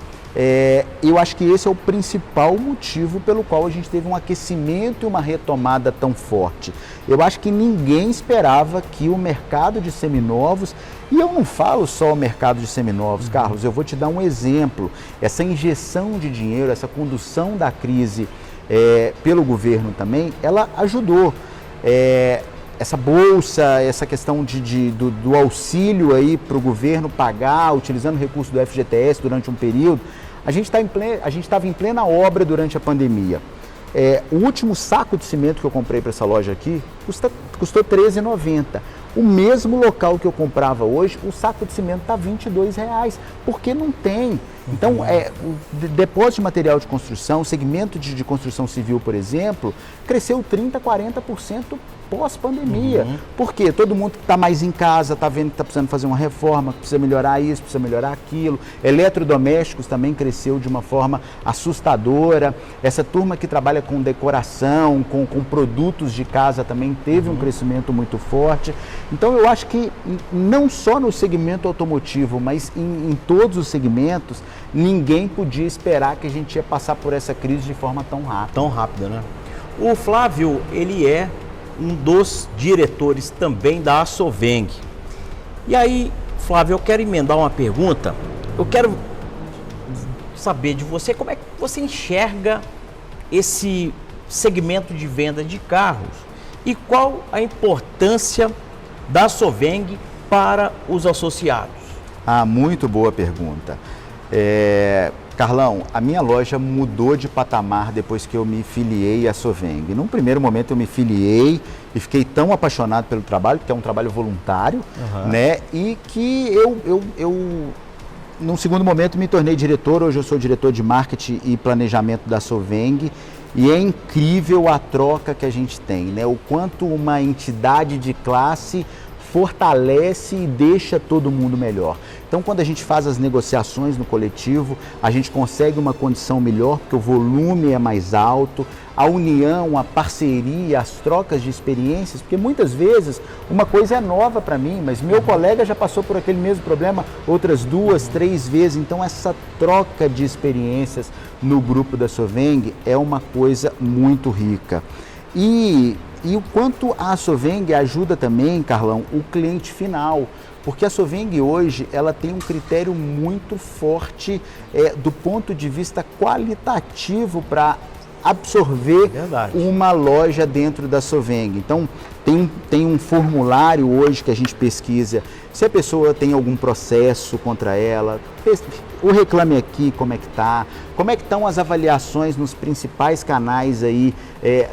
eu acho que esse é o principal motivo pelo qual a gente teve um aquecimento e uma retomada tão forte. Eu acho que ninguém esperava que o mercado de seminovos, e eu não falo só o mercado de seminovos, Carlos, eu vou te dar um exemplo. Essa injeção de dinheiro, essa condução da crise pelo governo também, ela ajudou. Essa bolsa, essa questão do auxílio aí para o governo pagar, utilizando o recurso do FGTS durante um período, a gente estava em plena obra durante a pandemia. O último saco de cimento que eu comprei para essa loja aqui custou R$13,90. O mesmo local que eu comprava hoje, o saco de cimento está R$22, porque não tem. Então, o depósito de material de construção, o segmento de construção civil, por exemplo, cresceu 30%, 40% pós-pandemia. Por quê? Todo mundo que está mais em casa, está vendo que está precisando fazer uma reforma, precisa melhorar isso, precisa melhorar aquilo. Eletrodomésticos também cresceu de uma forma assustadora. Essa turma que trabalha com decoração, com produtos de casa também teve um crescimento muito forte. Então, eu acho que não só no segmento automotivo, mas em todos os segmentos, ninguém podia esperar que a gente ia passar por essa crise de forma tão rápida. Tão rápida, né? O Flávio, ele é um dos diretores também da Asoveng. E aí, Flávio, eu quero emendar uma pergunta. Eu quero saber de você como é que você enxerga esse segmento de venda de carros e qual a importância da Asoveng para os associados. Muito boa pergunta. Carlão, a minha loja mudou de patamar depois que eu me filiei à Asoveng. Num primeiro momento eu me filiei e fiquei tão apaixonado pelo trabalho, porque é um trabalho voluntário, né? E que eu num segundo momento me tornei diretor. Hoje eu sou diretor de marketing e planejamento da Asoveng. E é incrível a troca que a gente tem, né? O quanto uma entidade de classe fortalece e deixa todo mundo melhor. Então, quando a gente faz as negociações no coletivo, a gente consegue uma condição melhor, porque o volume é mais alto, a união, a parceria, as trocas de experiências, porque muitas vezes uma coisa é nova para mim, mas meu colega já passou por aquele mesmo problema outras 2, 3 vezes. Então, essa troca de experiências no grupo da Soveng é uma coisa muito rica. E o quanto a Soveng ajuda também, Carlão, o cliente final, porque a Soveng hoje ela tem um critério muito forte do ponto de vista qualitativo para absorver uma loja dentro da Soveng. Então, tem um formulário hoje que a gente pesquisa se a pessoa tem algum processo contra ela, o Reclame Aqui, como é que tá, como é que estão as avaliações nos principais canais aí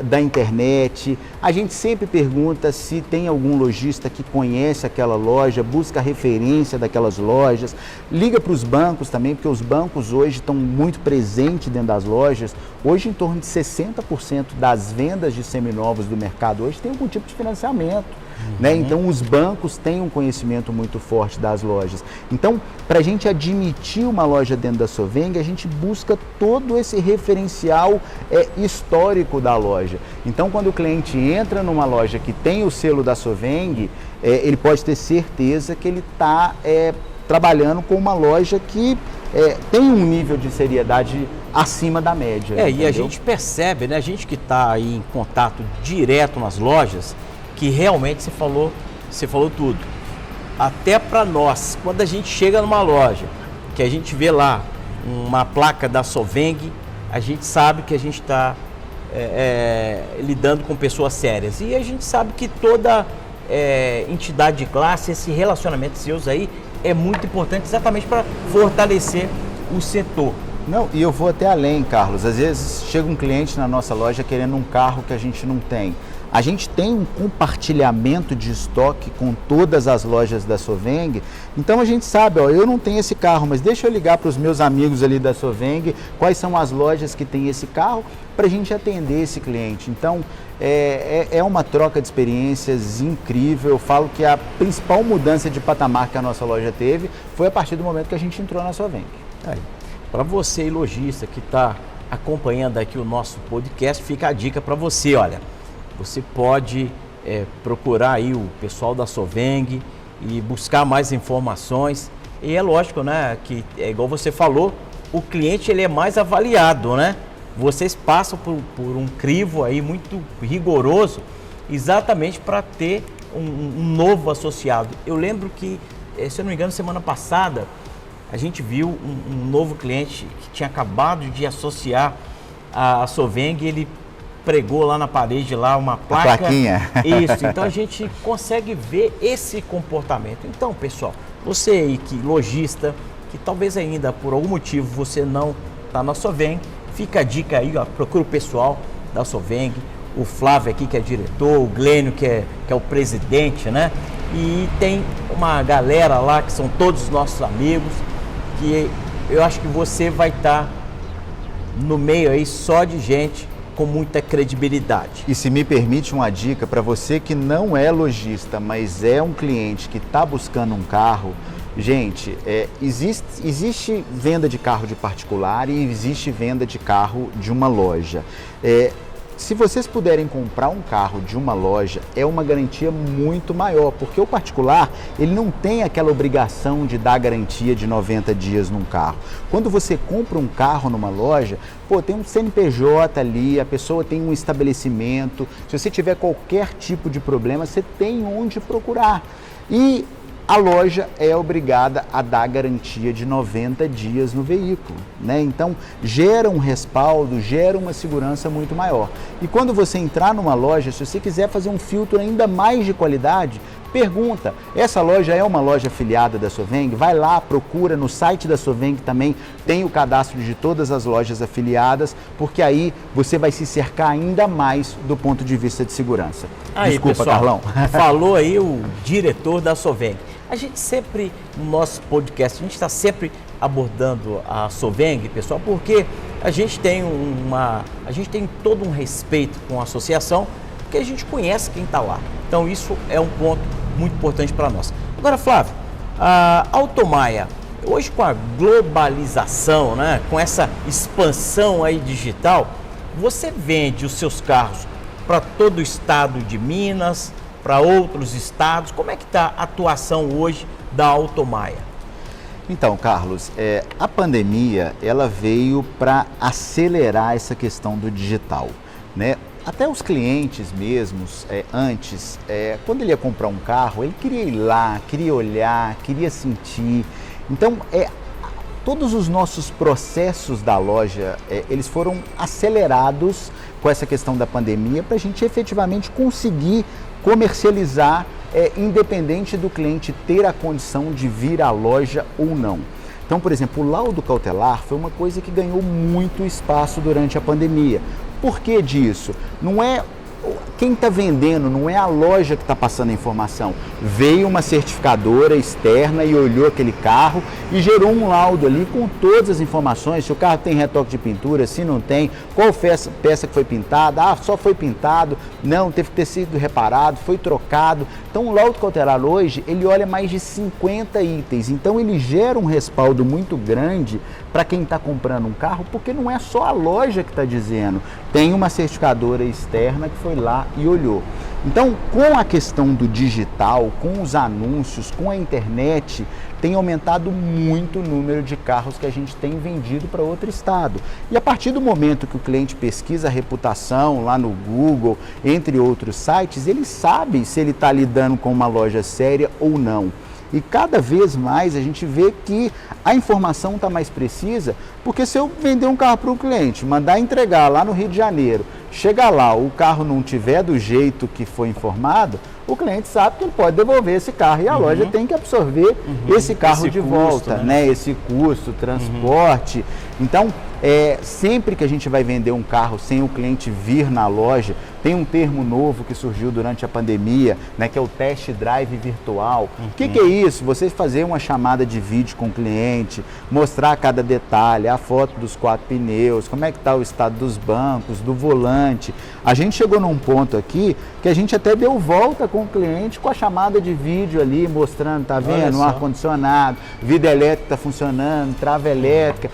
da internet. A gente sempre pergunta se tem algum lojista que conhece aquela loja, busca referência daquelas lojas, liga para os bancos também, porque os bancos hoje estão muito presentes dentro das lojas. Hoje, em torno de 60% das vendas de seminovos do mercado hoje tem algum tipo de financiamento. Né? Então, os bancos têm um conhecimento muito forte das lojas. Então, para a gente admitir uma loja dentro da Soveng, a gente busca todo esse referencial histórico da loja. Então, quando o cliente entra numa loja que tem o selo da Soveng, ele pode ter certeza que ele está trabalhando com uma loja que tem um nível de seriedade acima da média. E a gente percebe, né? A gente que está aí em contato direto nas lojas, que realmente você falou tudo. Até para nós, quando a gente chega numa loja, que a gente vê lá uma placa da Soveng, a gente sabe que a gente está lidando com pessoas sérias. E a gente sabe que toda entidade de classe, esse relacionamento seus aí, é muito importante exatamente para fortalecer o setor. Não, e eu vou até além, Carlos. Às vezes chega um cliente na nossa loja querendo um carro que a gente não tem. A gente tem um compartilhamento de estoque com todas as lojas da Soveng, então a gente sabe, eu não tenho esse carro, mas deixa eu ligar para os meus amigos ali da Soveng, quais são as lojas que tem esse carro, para a gente atender esse cliente. Então, é uma troca de experiências incrível. Eu falo que a principal mudança de patamar que a nossa loja teve foi a partir do momento que a gente entrou na Soveng. Para você, lojista, que está acompanhando aqui o nosso podcast, fica a dica para você, olha. Você pode procurar aí o pessoal da Soveng e buscar mais informações. E é lógico, né, que é igual você falou, o cliente ele é mais avaliado, né? Vocês passam por um crivo aí muito rigoroso, exatamente para ter um novo associado. Eu lembro que, se eu não me engano, semana passada, a gente viu um novo cliente que tinha acabado de associar a Soveng, ele pregou lá na parede lá uma placa. A plaquinha. Isso, então a gente consegue ver esse comportamento. Então, pessoal, você aí que lojista, que talvez ainda por algum motivo você não está na Soveng, fica a dica aí, ó, procura o pessoal da Soveng, o Flávio aqui que é diretor, o Glênio que é o presidente, né? E tem uma galera lá que são todos os nossos amigos, que eu acho que você vai estar no meio aí só de gente com muita credibilidade. E se me permite uma dica para você que não é lojista, mas é um cliente que está buscando um carro, gente, existe venda de carro de particular e existe venda de carro de uma loja. Se vocês puderem comprar um carro de uma loja, é uma garantia muito maior, porque o particular, ele não tem aquela obrigação de dar garantia de 90 dias num carro. Quando você compra um carro numa loja, tem um CNPJ ali, a pessoa tem um estabelecimento, se você tiver qualquer tipo de problema, você tem onde procurar. E a loja é obrigada a dar garantia de 90 dias no veículo, né? Então, gera um respaldo, gera uma segurança muito maior. E quando você entrar numa loja, se você quiser fazer um filtro ainda mais de qualidade, pergunta, essa loja é uma loja afiliada da Soveng? Vai lá, procura no site da Soveng também, tem o cadastro de todas as lojas afiliadas, porque aí você vai se cercar ainda mais do ponto de vista de segurança. Aí, desculpa, pessoal, Carlão. Falou aí o diretor da Soveng. A gente sempre, no nosso podcast, a gente está sempre abordando a Soveng, pessoal, porque a gente tem todo um respeito com a associação, porque a gente conhece quem está lá. Então isso é um ponto muito importante para nós. Agora, Flávio, a Automaia, hoje com a globalização, né, com essa expansão aí digital, você vende os seus carros para todo o estado de Minas, para outros estados? Como é que está a atuação hoje da Automaia? Então, Carlos, a pandemia ela veio para acelerar essa questão do digital, né? Até os clientes mesmos, antes, quando ele ia comprar um carro, ele queria ir lá, queria olhar, queria sentir. Então, todos os nossos processos da loja, eles foram acelerados com essa questão da pandemia para a gente efetivamente conseguir comercializar, independente do cliente ter a condição de vir à loja ou não. Então, por exemplo, o laudo cautelar foi uma coisa que ganhou muito espaço durante a pandemia. Por que disso? Não é quem está vendendo, não é a loja que está passando a informação. Veio uma certificadora externa e olhou aquele carro e gerou um laudo ali com todas as informações, se o carro tem retoque de pintura, se não tem, qual peça que foi pintada, só foi pintado, não, teve que ter sido reparado, foi trocado. Então o laudo cautelar hoje, ele olha mais de 50 itens, então ele gera um respaldo muito grande para quem está comprando um carro, porque não é só a loja que está dizendo, tem uma certificadora externa que foi lá e olhou. Então, com a questão do digital, com os anúncios, com a internet, tem aumentado muito o número de carros que a gente tem vendido para outro estado. E a partir do momento que o cliente pesquisa a reputação lá no Google, entre outros sites, ele sabe se ele está lidando com uma loja séria ou não. E cada vez mais a gente vê que a informação está mais precisa, porque se eu vender um carro para um cliente, mandar entregar lá no Rio de Janeiro, chegar lá, o carro não tiver do jeito que foi informado, o cliente sabe que ele pode devolver esse carro e a loja tem que absorver esse carro esse de custo, volta, né? Esse custo, transporte. Então, sempre que a gente vai vender um carro sem o cliente vir na loja, tem um termo novo que surgiu durante a pandemia, né, que é o test drive virtual. O que é isso? Você fazer uma chamada de vídeo com o cliente, mostrar cada detalhe, a foto dos 4 pneus, como é que está o estado dos bancos, do volante. A gente chegou num ponto aqui que a gente até deu volta com o cliente com a chamada de vídeo ali, mostrando, tá vendo? O ar-condicionado, vidro elétrico está funcionando, trava elétrica,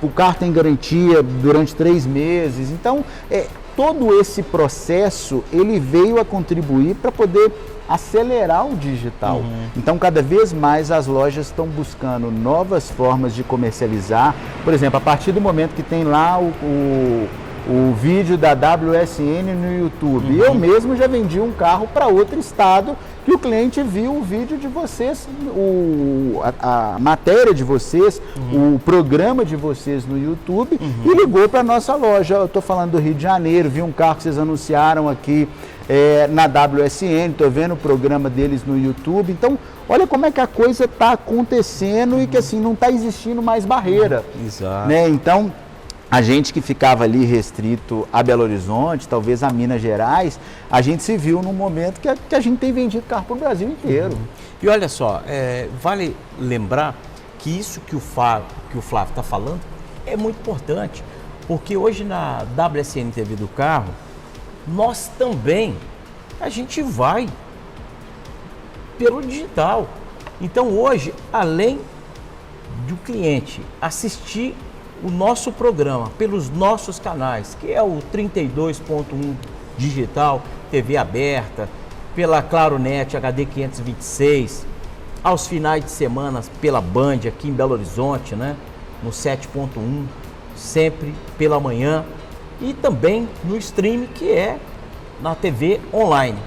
o carro tem garantia durante 3 meses. Então, todo esse processo, ele veio a contribuir para poder acelerar o digital. Então, cada vez mais as lojas estão buscando novas formas de comercializar. Por exemplo, a partir do momento que tem lá o vídeo da WSN no YouTube. Eu mesmo já vendi um carro para outro estado que o cliente viu o vídeo de vocês, a matéria de vocês, o programa de vocês no YouTube e ligou para a nossa loja. Eu estou falando do Rio de Janeiro, vi um carro que vocês anunciaram aqui na WSN, estou vendo o programa deles no YouTube. Então, olha como é que a coisa está acontecendo e que assim não está existindo mais barreira. Exato. Né? Então, a gente que ficava ali restrito a Belo Horizonte, talvez a Minas Gerais, a gente se viu num momento que a gente tem vendido carro para o Brasil inteiro. E olha só, vale lembrar que isso que o Flávio está falando é muito importante, porque hoje na WSN TV do Carro, nós também, a gente vai pelo digital. Então hoje, além do cliente assistir o nosso programa pelos nossos canais, que é o 32.1 digital, TV aberta, pela Claronet HD 526, aos finais de semana pela Band aqui em Belo Horizonte, né, no 7.1, sempre pela manhã, e também no stream, que é na TV online.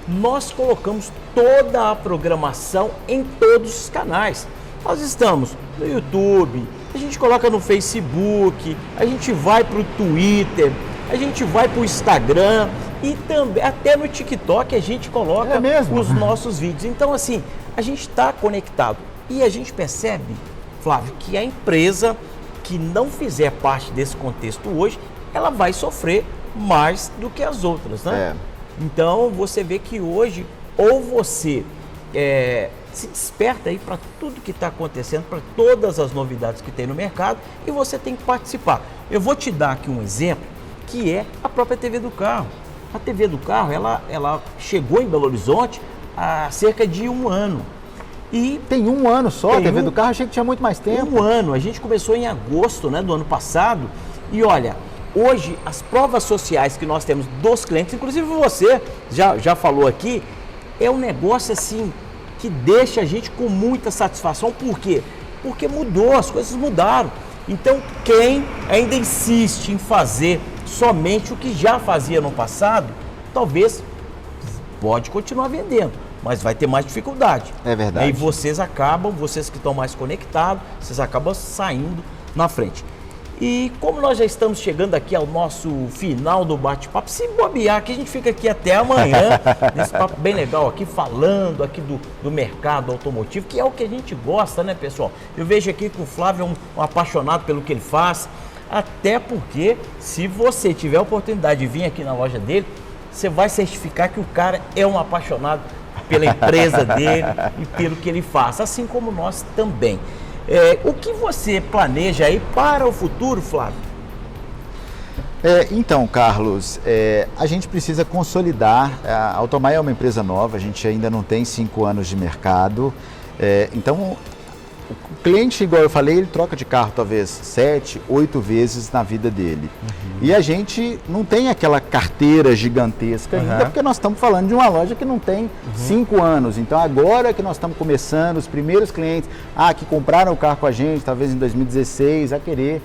Nós colocamos toda a programação em todos os canais. Nós estamos no YouTube, a gente coloca no Facebook, a gente vai para o Twitter, a gente vai para o Instagram e também até no TikTok a gente coloca os nossos vídeos. Então, assim, a gente está conectado e a gente percebe, Flávio, que a empresa que não fizer parte desse contexto hoje, ela vai sofrer mais do que as outras, né? Então, você vê que hoje, ou você se desperta aí para tudo que está acontecendo, para todas as novidades que tem no mercado, e você tem que participar. Eu vou te dar aqui um exemplo, que é a própria TV do Carro. A TV do Carro, ela chegou em Belo Horizonte há cerca de 1 ano. E tem 1 ano só a TV do carro? Achei que tinha muito mais tempo. 1 ano. A gente começou em agosto, né, do ano passado. E olha, hoje as provas sociais que nós temos dos clientes, inclusive você já falou aqui, é um negócio assim que deixa a gente com muita satisfação. Por quê? Porque mudou, as coisas mudaram. Então, quem ainda insiste em fazer somente o que já fazia no passado, talvez pode continuar vendendo, mas vai ter mais dificuldade. É verdade. E vocês que estão mais conectados, vocês acabam saindo na frente. E como nós já estamos chegando aqui ao nosso final do bate-papo, se bobear aqui, a gente fica aqui até amanhã, nesse papo bem legal aqui, falando aqui do mercado automotivo, que é o que a gente gosta, né, pessoal? Eu vejo aqui que o Flávio é um apaixonado pelo que ele faz, até porque se você tiver a oportunidade de vir aqui na loja dele, você vai certificar que o cara é um apaixonado pela empresa dele e pelo que ele faz, assim como nós também. O que você planeja aí para o futuro, Flávio? Então, Carlos, a gente precisa consolidar. A Automaia é uma empresa nova, a gente ainda não tem 5 anos de mercado. Então, o cliente, igual eu falei, ele troca de carro talvez 7, 8 vezes na vida dele. E a gente não tem aquela carteira gigantesca ainda, porque nós estamos falando de uma loja que não tem 5 anos. Então agora que nós estamos começando, os primeiros clientes que compraram o carro com a gente, talvez em 2016, a querer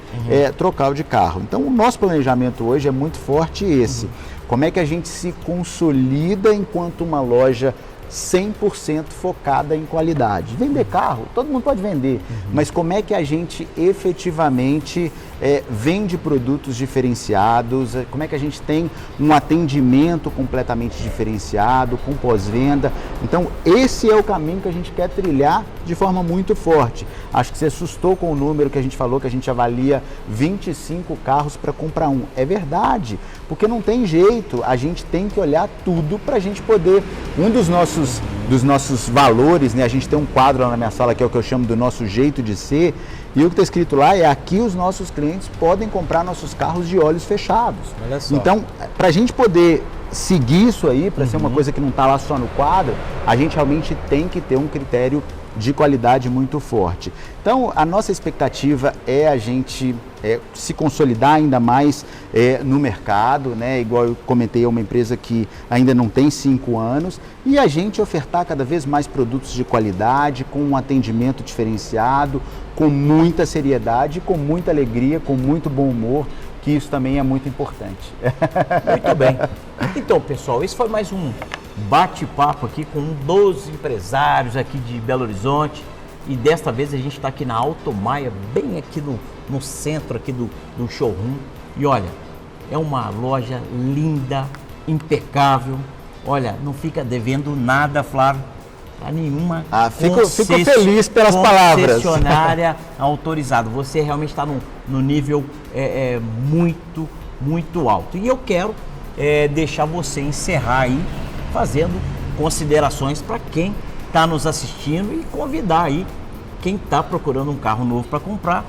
trocar o de carro. Então o nosso planejamento hoje é muito forte esse. Como é que a gente se consolida enquanto uma loja 100% focada em qualidade. Vender carro, todo mundo pode vender, mas como é que a gente efetivamente vende produtos diferenciados, como é que a gente tem um atendimento completamente diferenciado, com pós-venda. Então, esse é o caminho que a gente quer trilhar de forma muito forte. Acho que você assustou com o número que a gente falou, que a gente avalia 25 carros para comprar um. É verdade, porque não tem jeito, a gente tem que olhar tudo para a gente poder... Um dos nossos valores, né? A gente tem um quadro lá na minha sala que é o que eu chamo do nosso jeito de ser, e o que está escrito lá é: aqui os nossos clientes podem comprar nossos carros de olhos fechados. Olha só. Então, para a gente poder seguir isso aí, para ser uma coisa que não está lá só no quadro, a gente realmente tem que ter um critério de qualidade muito forte. Então, a nossa expectativa é a gente se consolidar ainda mais no mercado, né? Igual eu comentei, é uma empresa que ainda não tem 5 anos, e a gente ofertar cada vez mais produtos de qualidade, com um atendimento diferenciado, com muita seriedade, com muita alegria, com muito bom humor, que isso também é muito importante. Muito bem. Então, pessoal, esse foi mais um bate-papo aqui com 12 empresários aqui de Belo Horizonte, e desta vez a gente está aqui na Automaia, bem aqui no centro aqui do showroom. E olha, é uma loja linda, impecável. Olha, não fica devendo nada, Flávio, para nenhuma fico feliz pelas palavras. Concessionária autorizada. Você realmente está no nível muito, muito alto. E eu quero deixar você encerrar aí, fazendo considerações para quem está nos assistindo e convidar aí quem está procurando um carro novo para comprar,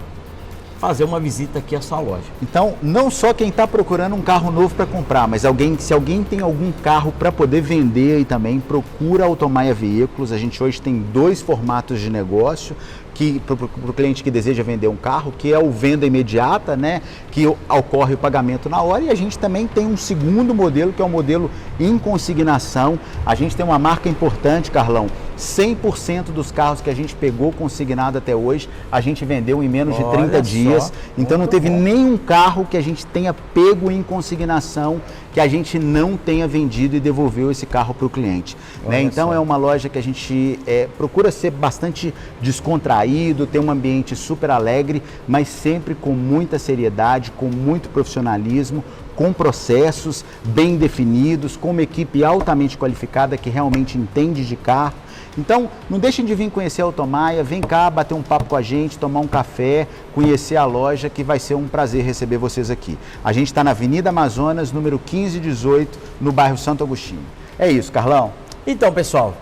fazer uma visita aqui à sua loja. Então, não só quem está procurando um carro novo para comprar, mas se alguém tem algum carro para poder vender aí também, procura a Automaia Veículos. A gente hoje tem 2 formatos de negócio, que para o cliente que deseja vender um carro, que é o venda imediata, né, que ocorre o pagamento na hora, e a gente também tem um segundo modelo, que é o modelo em consignação. A gente tem uma marca importante, Carlão: 100% dos carros que a gente pegou consignado até hoje, a gente vendeu em menos de 30 dias. Então não teve nenhum carro que a gente tenha pego em consignação que a gente não tenha vendido e devolveu esse carro para o cliente, né? Então é uma loja que a gente procura ser bastante descontraído, ter um ambiente super alegre, mas sempre com muita seriedade, com muito profissionalismo, com processos bem definidos, com uma equipe altamente qualificada que realmente entende de carro. Então, não deixem de vir conhecer a Automaia, vem cá bater um papo com a gente, tomar um café, conhecer a loja, que vai ser um prazer receber vocês aqui. A gente está na Avenida Amazonas, número 1518, no bairro Santo Agostinho. É isso, Carlão. Então, pessoal,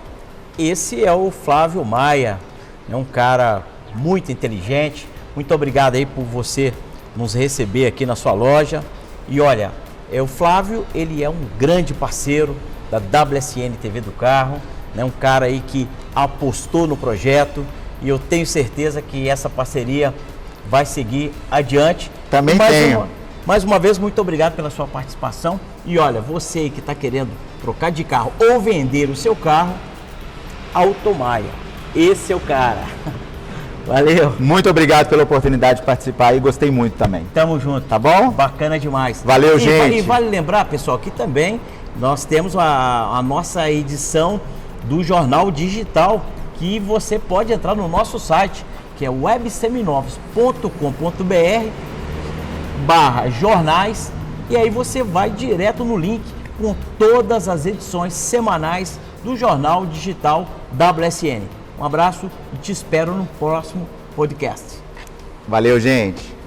esse é o Flávio Maia, é um cara muito inteligente. Muito obrigado aí por você nos receber aqui na sua loja. E olha, o Flávio, ele é um grande parceiro da WSN TV do Carro. né? Um cara aí que apostou no projeto e eu tenho certeza que essa parceria vai seguir adiante. Também tenho. Mais uma vez, muito obrigado pela sua participação. E olha, você que está querendo trocar de carro ou vender o seu carro, Automaia, esse é o cara. Valeu. Muito obrigado pela oportunidade de participar e gostei muito também. Tamo junto. Tá bom? Bacana demais. Valeu, gente. E vale lembrar, pessoal, que também nós temos a nossa edição do Jornal Digital, que você pode entrar no nosso site, que é webseminovos.com.br/jornais, e aí você vai direto no link com todas as edições semanais do Jornal Digital WSN. Um abraço e te espero no próximo podcast. Valeu, gente.